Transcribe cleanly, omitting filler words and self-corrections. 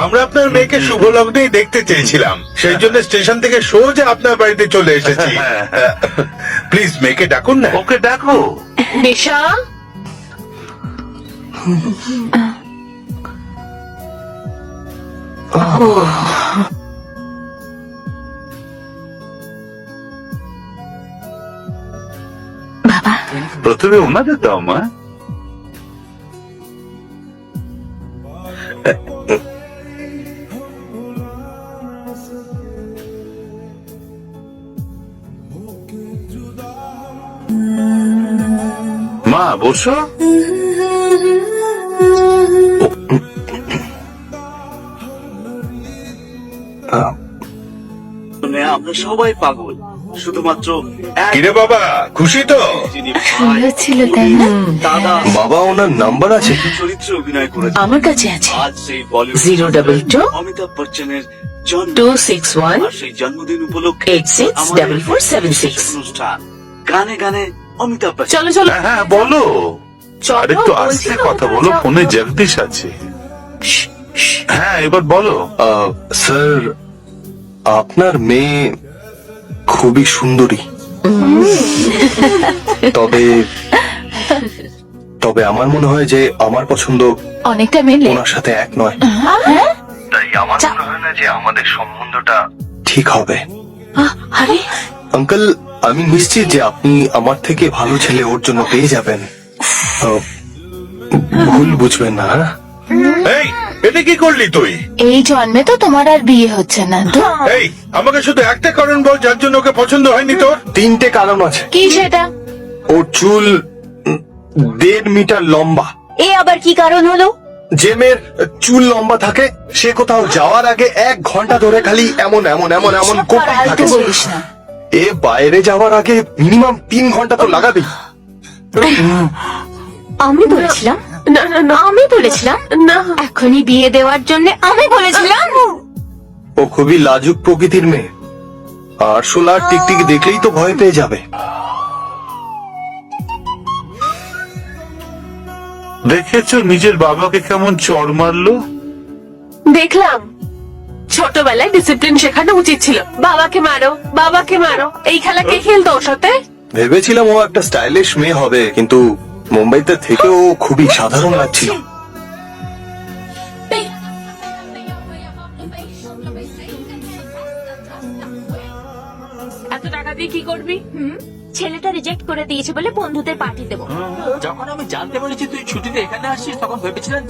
আমরা আপনার মেয়েকে শুভ লগ্নেই দেখতে চেয়েছিলাম, সেই জন্য স্টেশন থেকে সোজা আপনার বাড়িতে চলে এসেছি। প্লিজ মেয়েকে ডাকুন না। ওকে ডাকো। নিশা, প্রথমে ওনাদের দাও মা। মা বসো। আমরা সবাই পাগল, শুধুমাত্র কিরে বাবা, খুশি তো? সুন্দর ছিল তাই না? দাদা বাবা, ওনার নাম্বার আছে? চরিত্রে অভিনয় করেছে। আমার কাছে আছে। আজ সেই বলিউড 022 অমিতাভ বচ্চনের জন্ম, 261 আর সেই জন্মদিন উপলক্ষে 864476 অনুষ্ঠান গানে গানে অমিতাভ বচ্চন। চলো চলো হ্যাঁ বলো। চলো, আরেকটু বলছি আস্তে না, কথা ওখানে বলো, যাও। ফোনে জগদীশ আছে। হ্যাঁ এবার বলো। স্যার, আপনার মেয়ে খুবই সুন্দরী, তবে তবে আমার মনে হয় যে আমার পছন্দ অনেকটা মেলে। ওনার সাথে এক নয়। তাই আমার মনে হয় না যে আমাদের সম্বন্ধটা ঠিক হবে। আরে আঙ্কেল, আমি নিশ্চিত যে আপনি আমার থেকে ভালো ছেলে ওর জন্য পেয়ে যাবেন। ভুল বুঝবেন না। হ্যাঁ? এই, এটা কি করলি তুই? এই জন্মে তো তোমার আর বিয়ে হচ্ছে না তো? এই, আমাকে শুধু একটা কারণ বল যার জন্য ওকে পছন্দ হয়নি তোর। 3টে কারণ আছে। কি সেটা? ওর চুল 1.5 মিটার লম্বা। এ আবার কি কারণ হলো? যে মেয়ের চুল লম্বা থাকে সে কোথাও যাওয়ার আগে 1 ঘন্টা ধরে খালি এমন এমন এমন এমন করতেই ফালতু থাকে। বলিস না। এ বাইরে যাওয়ার আগে মিনিমাম 3 ঘন্টা তো লাগাবেই। আমি বলেছিলাম, না না না, আমি বলেছিলাম না। এখনই বিয়ে দেওয়ার জন্য আমি বলেছিলাম। ও খুবই লাজুক প্রকৃতির মেয়ে, আরশোলা আর টিকটিকি দেখলেই তো ভয় পেয়ে যাবে। দেখেছো নিজের বাবাকে কেমন চড় মারলো? দেখলাম। ছোটবেলায় ডিসিপ্লিন শেখানো উচিত ছিল। বাবাকে মারো, বাবাকে মারো, এই খেলা কে খেলতো ওর সাথে? ভেবেছিলাম ও একটা স্টাইলিশ মেয়ে হবে, কিন্তু মুম্বাইতে থেকেও ও খুবই সাধারণ লাগছিল। এত টাকা দিয়ে কি করবি? ছেলেটা রিজেক্ট করে দিয়েছে বলে বন্ধুদের পার্টি দেবো। যখন আমি জানতে পেরেছি তুই ছুটিতে এখানে আসছিস তখন ভেবেছিলাম